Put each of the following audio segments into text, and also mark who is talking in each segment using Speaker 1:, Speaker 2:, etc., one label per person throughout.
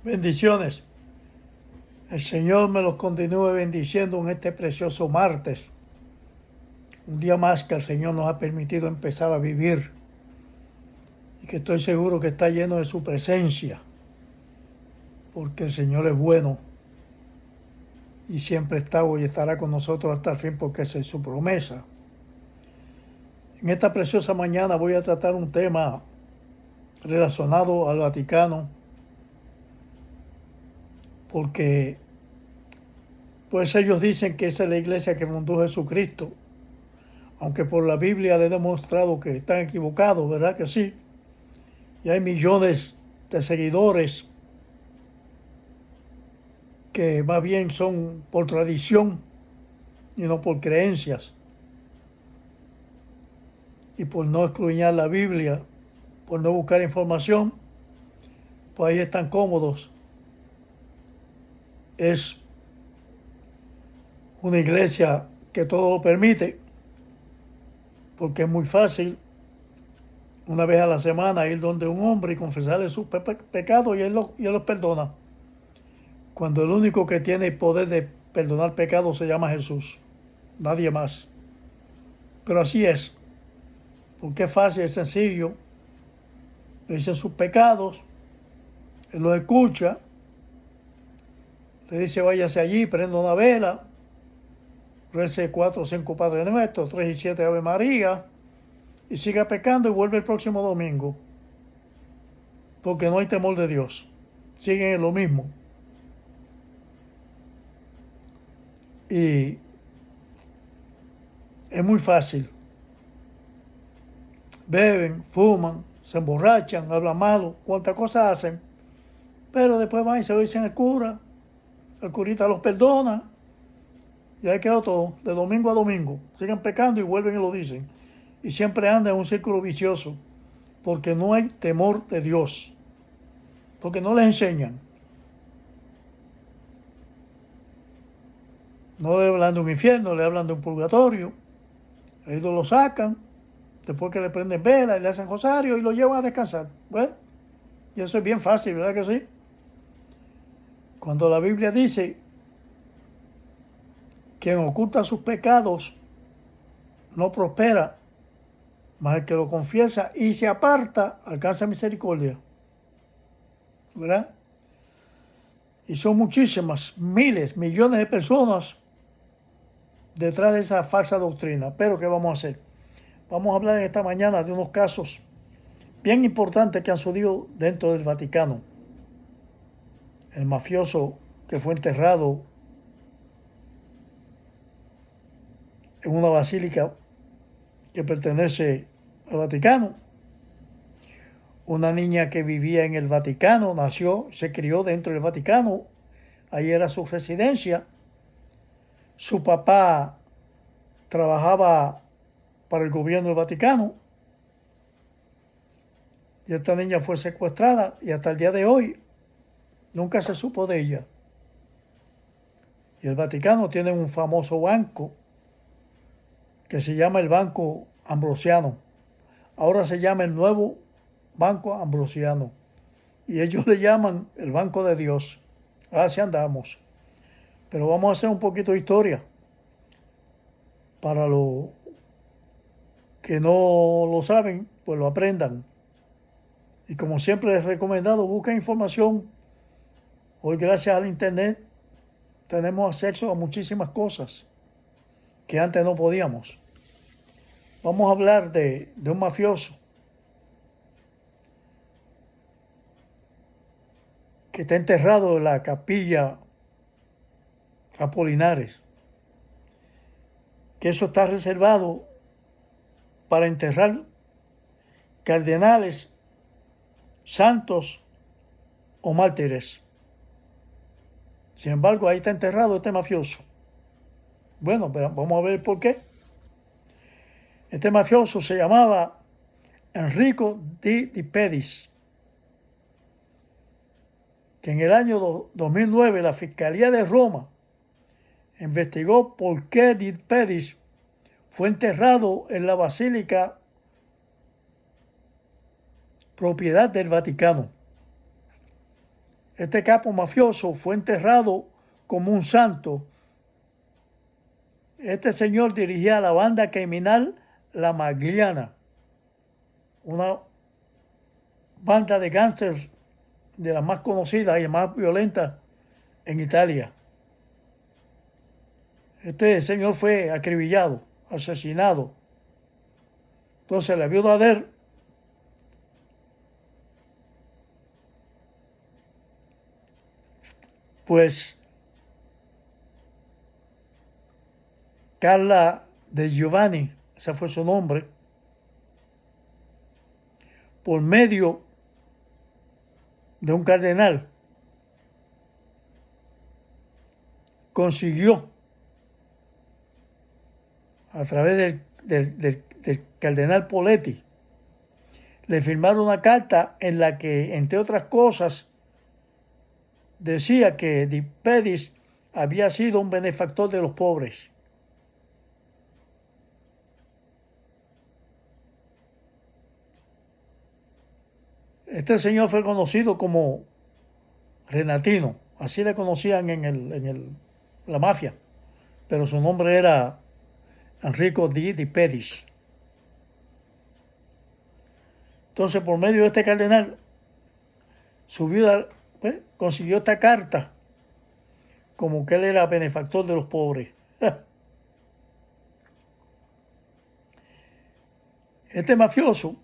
Speaker 1: Bendiciones. El Señor me los continúe bendiciendo en este precioso martes. Un día más que el Señor nos ha permitido empezar a vivir y que estoy seguro que está lleno de su presencia, porque el Señor es bueno y siempre está y estará con nosotros hasta el fin, porque esa es su promesa. En esta preciosa mañana voy a tratar un tema relacionado al Vaticano, porque pues ellos dicen que esa es la iglesia que fundó Jesucristo, aunque por la Biblia le he demostrado que están equivocados, ¿verdad que sí? Y hay millones de seguidores que más bien son por tradición y no por creencias. Y por no escudriñar la Biblia, por no buscar información, pues ahí están cómodos. Es una iglesia que todo lo permite, porque es muy fácil una vez a la semana ir donde un hombre y confesarle sus pecados y él los perdona. Cuando el único que tiene el poder de perdonar pecados se llama Jesús, nadie más. Pero así es, porque es fácil, es sencillo. Le dicen sus pecados, él los escucha, le dice váyase allí, prenda una vela, rece 4 o 5 Padre Nuestro, 3 y 7 Ave María, y siga pecando y vuelve el próximo domingo, porque no hay temor de Dios, siguen en lo mismo. Y es muy fácil. Beben, fuman, se emborrachan, hablan malo, cuantas cosas hacen, pero después van y se lo dicen al cura, el curita los perdona, y ahí quedó todo, de domingo a domingo. Siguen pecando y vuelven y lo dicen. Y siempre andan en un círculo vicioso, porque no hay temor de Dios, porque no les enseñan. No le hablan de un infierno, le hablan de un purgatorio. Ellos lo sacan, después que le prenden vela y le hacen rosario y lo llevan a descansar. Bueno, y eso es bien fácil, ¿verdad que sí? Cuando la Biblia dice: quien oculta sus pecados no prospera, mas el que lo confiesa y se aparta alcanza misericordia, ¿verdad? Y son muchísimas, miles, millones de personas detrás de esa falsa doctrina. Pero ¿qué vamos a hacer? Vamos a hablar en esta mañana de unos casos bien importantes que han sucedido dentro del Vaticano. El mafioso que fue enterrado en una basílica que pertenece al Vaticano. Una niña que vivía en el Vaticano, nació, se crió dentro del Vaticano, ahí era su residencia. Su papá trabajaba para el gobierno del Vaticano y esta niña fue secuestrada y hasta el día de hoy nunca se supo de ella. Y el Vaticano tiene un famoso banco que se llama el Banco Ambrosiano. Ahora se llama el nuevo Banco Ambrosiano. Y ellos le llaman el Banco de Dios. Así andamos. Pero vamos a hacer un poquito de historia para los que no lo saben, pues lo aprendan. Y como siempre les he recomendado, busquen información. Hoy, gracias al internet, tenemos acceso a muchísimas cosas que antes no podíamos. Vamos a hablar de un mafioso que está enterrado en la capilla Apolinares, que eso está reservado para enterrar cardenales, santos o mártires. Sin embargo, ahí está enterrado este mafioso. Bueno, pero vamos a ver por qué. Este mafioso se llamaba Enrico Di Pedis, que en el año 2009 la Fiscalía de Roma investigó por qué Di Pedis fue enterrado en la Basílica propiedad del Vaticano. Este capo mafioso fue enterrado como un santo. Este señor dirigía la banda criminal La Magliana, una banda de gángsters de las más conocidas y más violentas en Italia. Este señor fue acribillado, asesinado. Entonces la viuda de él, pues Carla de Giovanni, ese fue su nombre, por medio de un cardenal, consiguió a través del cardenal Poletti, le firmaron una carta en la que, entre otras cosas, decía que Di Pedis había sido un benefactor de los pobres. Este señor fue conocido como Renatino, así le conocían en la mafia, pero su nombre era Enrico Di Pedis. Entonces, por medio de este cardenal, su viuda consiguió esta carta como que él era benefactor de los pobres. Este mafioso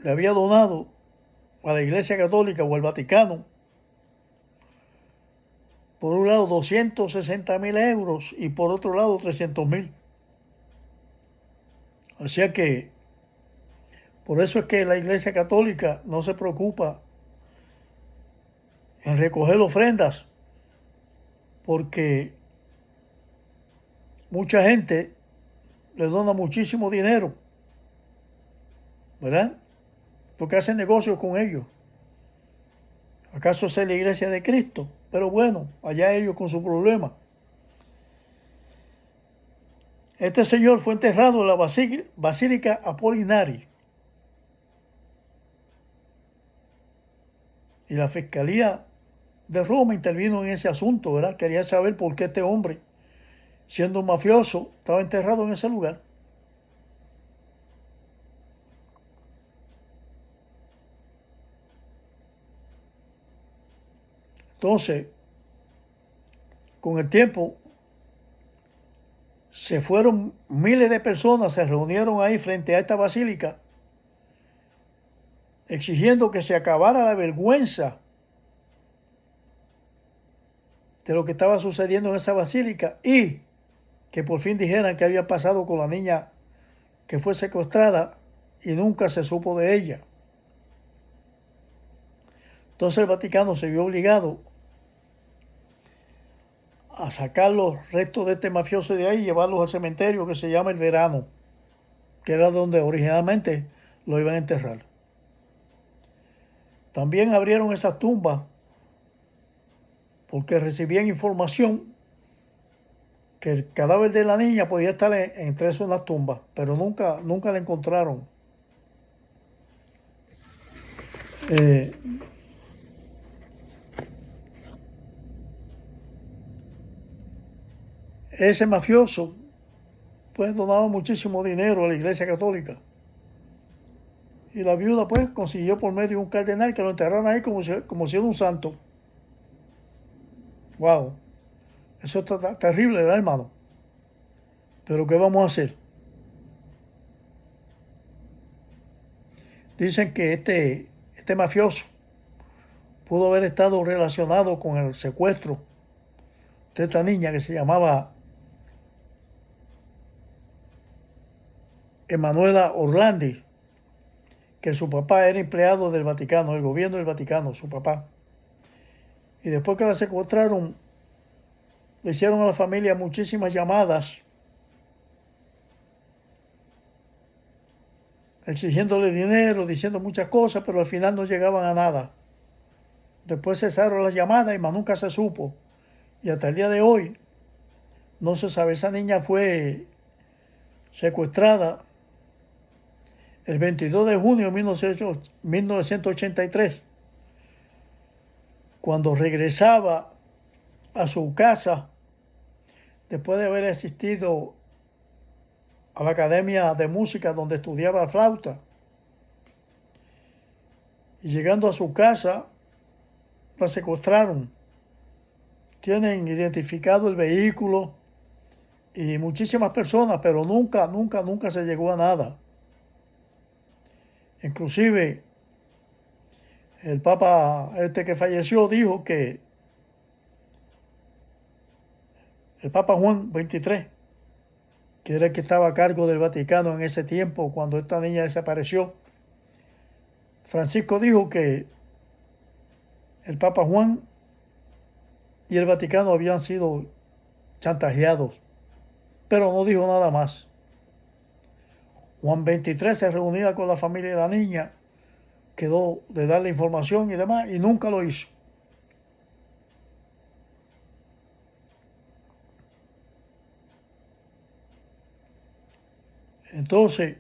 Speaker 1: le había donado a la Iglesia Católica o al Vaticano, por un lado 260.000 euros y por otro lado 300.000. O sea que por eso es que la Iglesia Católica no se preocupa en recoger ofrendas, porque mucha gente le dona muchísimo dinero, ¿verdad? Porque hacen negocios con ellos. ¿Acaso es la Iglesia de Cristo? Pero bueno, allá ellos con su problema. Este señor fue enterrado en la Basílica Apolinari. Y la Fiscalía de Roma intervino en ese asunto, ¿verdad? Quería saber por qué este hombre, siendo un mafioso, estaba enterrado en ese lugar. Entonces, con el tiempo, se fueron miles de personas, se reunieron ahí frente a esta basílica, exigiendo que se acabara la vergüenza de lo que estaba sucediendo en esa basílica y que por fin dijeran qué había pasado con la niña que fue secuestrada y nunca se supo de ella. Entonces el Vaticano se vio obligado a sacar los restos de este mafioso de ahí y llevarlos al cementerio que se llama El Verano, que era donde originalmente lo iban a enterrar. También abrieron esas tumbas porque recibían información que el cadáver de la niña podía estar entre esas tumbas, pero nunca la encontraron. Ese mafioso pues donaba muchísimo dinero a la Iglesia Católica. Y la viuda pues consiguió por medio de un cardenal que lo enterraron ahí como si era un santo. Wow, eso está terrible, ¿verdad, hermano? Pero ¿qué vamos a hacer? Dicen que este mafioso pudo haber estado relacionado con el secuestro de esta niña que se llamaba Emanuela Orlandi, que su papá era empleado del Vaticano, el gobierno del Vaticano, su papá. Y después que la secuestraron, le hicieron a la familia muchísimas llamadas exigiéndole dinero, diciendo muchas cosas, pero al final no llegaban a nada. Después cesaron las llamadas y más nunca se supo. Y hasta el día de hoy no se sabe. Esa niña fue secuestrada el 22 de junio de 1983. cuando regresaba a su casa, después de haber asistido a la academia de música donde estudiaba flauta, y llegando a su casa, la secuestraron. Tienen identificado el vehículo y muchísimas personas, pero nunca se llegó a nada. Inclusive, el Papa que falleció dijo que el Papa Juan XXIII, que era el que estaba a cargo del Vaticano en ese tiempo, cuando esta niña desapareció, Francisco dijo que el Papa Juan y el Vaticano habían sido chantajeados, pero no dijo nada más. Juan XXIII se reunía con la familia de la niña, quedó de darle información y demás, y nunca lo hizo. Entonces,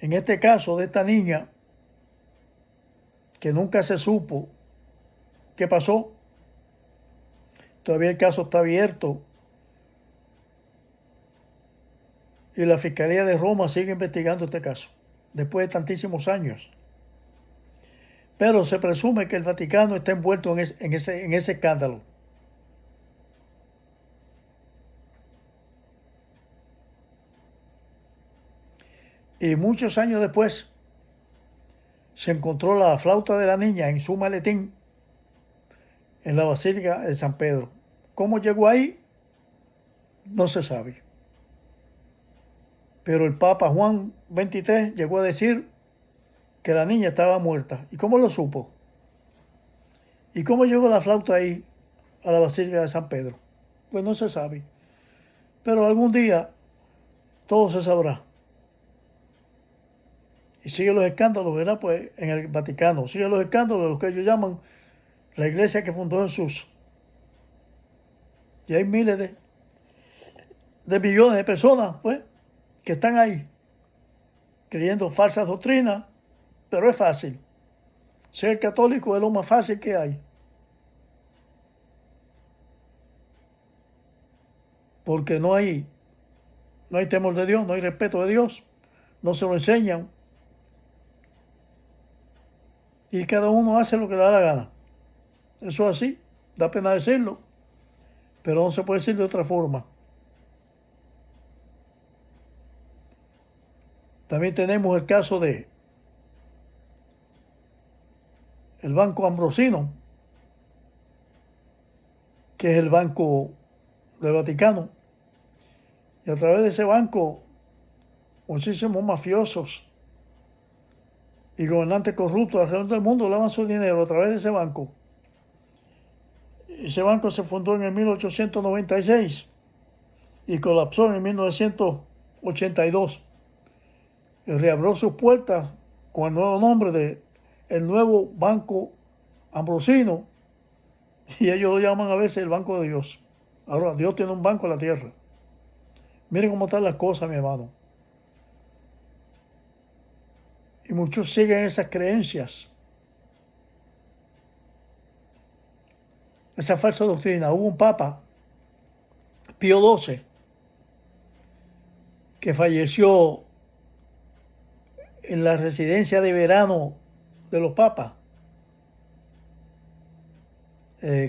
Speaker 1: en este caso de esta niña, que nunca se supo qué pasó, todavía el caso está abierto y la Fiscalía de Roma sigue investigando este caso, después de tantísimos años. Pero se presume que el Vaticano está envuelto en ese escándalo. Y muchos años después se encontró la flauta de la niña en su maletín en la Basílica de San Pedro. ¿Cómo llegó ahí? No se sabe. Pero el Papa Juan XXIII llegó a decir que la niña estaba muerta. ¿Y cómo lo supo? ¿Y cómo llegó la flauta ahí a la Basílica de San Pedro? Pues no se sabe. Pero algún día todo se sabrá. Y sigue los escándalos, ¿verdad? Pues en el Vaticano. Sigue los escándalos, lo que ellos llaman la iglesia que fundó Jesús. Y hay miles de millones de personas, pues, que están ahí creyendo falsas doctrinas, pero es fácil. Ser católico es lo más fácil que hay. Porque no hay temor de Dios, no hay respeto de Dios, no se lo enseñan. Y cada uno hace lo que le da la gana. Eso es así, da pena decirlo, pero no se puede decir de otra forma. También tenemos el caso de el Banco Ambrosino, que es el banco del Vaticano. Y a través de ese banco, muchísimos mafiosos y gobernantes corruptos alrededor del mundo lavan su dinero a través de ese banco. Ese banco se fundó en el 1896 y colapsó en el 1982. Y reabrió sus puertas con el nuevo nombre de el nuevo Banco Ambrosino, y ellos lo llaman a veces el Banco de Dios. Ahora, Dios tiene un banco en la tierra. Miren cómo están las cosas, mi hermano. Y muchos siguen esas creencias, esa falsa doctrina. Hubo un papa, Pío XII, que falleció en la residencia de verano de los papas,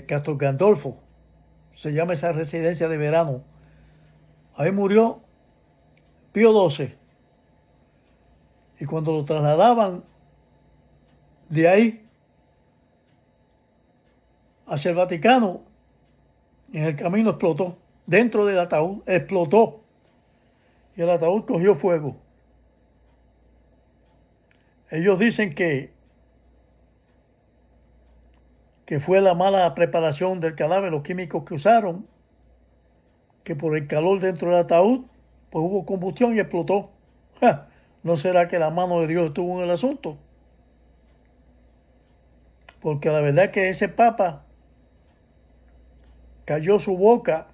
Speaker 1: Castor Gandolfo, se llama esa residencia de verano. Ahí murió Pío XII. Y cuando lo trasladaban de ahí hacia el Vaticano, en el camino explotó. Dentro del ataúd explotó. Y el ataúd cogió fuego. Ellos dicen que fue la mala preparación del cadáver, los químicos que usaron, que por el calor dentro del ataúd, pues hubo combustión y explotó. ¡Ja! ¿No será que la mano de Dios estuvo en el asunto? Porque la verdad es que ese papa cayó su boca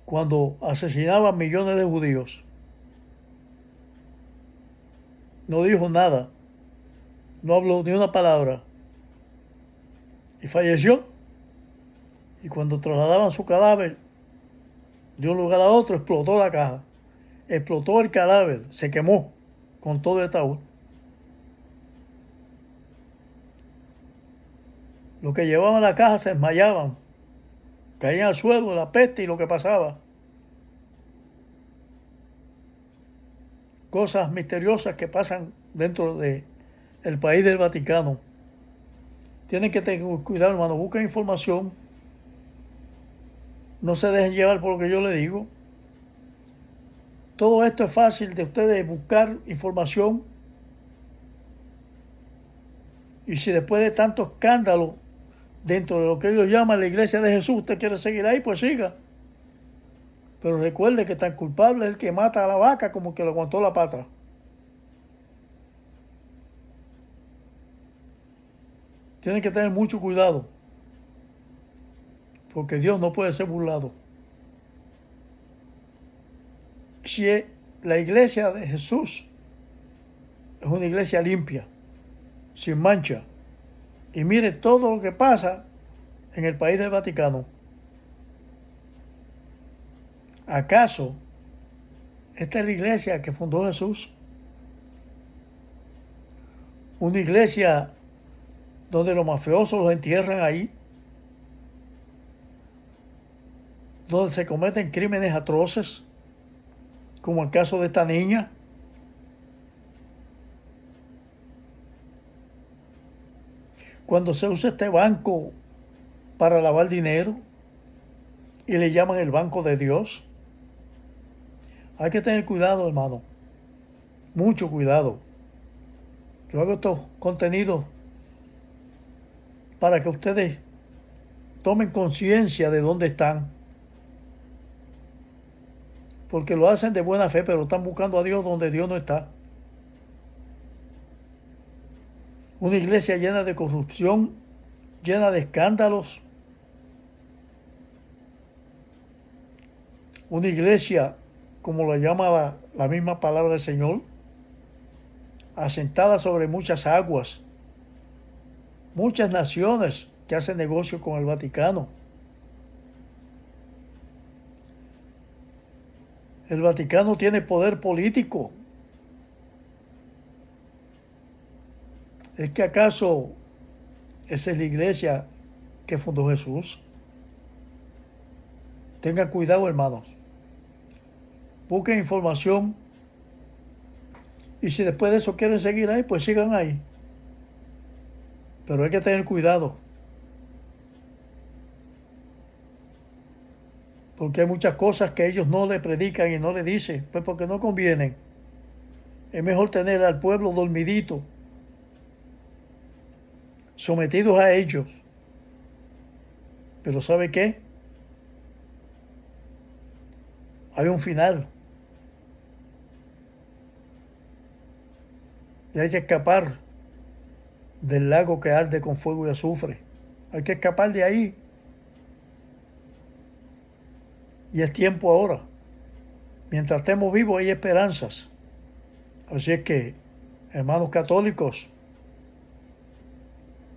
Speaker 1: cuando asesinaban millones de judíos. No dijo nada, no habló ni una palabra. y falleció. Y cuando trasladaban su cadáver de un lugar a otro, explotó la caja, explotó el cadáver, se quemó con todo el ataúd. Los que llevaban la caja se desmayaban, caían al suelo, la peste y lo que pasaba. Cosas misteriosas que pasan dentro del país del Vaticano. Tienen que tener cuidado, hermano, busquen información. No se dejen llevar por lo que yo le digo. Todo esto es fácil de ustedes buscar información. Y si después de tanto escándalo dentro de lo que ellos llaman la iglesia de Jesús, usted quiere seguir ahí, pues siga. Pero recuerde que tan culpable es el que mata a la vaca como el que le aguantó la pata. Tienen que tener mucho cuidado, porque Dios no puede ser burlado. Si la iglesia de Jesús es una iglesia limpia, sin mancha, y mire todo lo que pasa en el país del Vaticano, ¿acaso esta es la iglesia que fundó Jesús? Una iglesia donde los mafiosos los entierran ahí, donde se cometen crímenes atroces, como el caso de esta niña. Cuando se usa este banco para lavar dinero y le llaman el banco de Dios, hay que tener cuidado, hermano, mucho cuidado. Yo hago estos contenidos para que ustedes tomen conciencia de dónde están, porque lo hacen de buena fe, pero están buscando a Dios donde Dios no está. Una iglesia llena de corrupción, llena de escándalos. Una iglesia, como lo llama la misma palabra del Señor, asentada sobre muchas aguas, muchas naciones que hacen negocio con el Vaticano. El Vaticano tiene poder político. ¿Es que acaso esa es la iglesia que fundó Jesús? Tengan cuidado, hermanos. Busquen información. Y si después de eso quieren seguir ahí, pues sigan ahí. Pero hay que tener cuidado. Porque hay muchas cosas que ellos no le predican y no le dicen, pues porque no convienen. Es mejor tener al pueblo dormidito, sometidos a ellos. Pero ¿sabe qué? Hay un final. Y hay que escapar del lago que arde con fuego y azufre. Hay que escapar de ahí. Y es tiempo ahora. Mientras estemos vivos hay esperanzas. Así es que, hermanos católicos,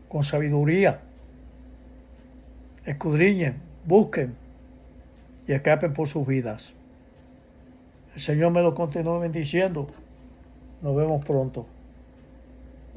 Speaker 1: con sabiduría, escudriñen, busquen y escapen por sus vidas. El Señor me lo continúe bendiciendo. Nos vemos pronto.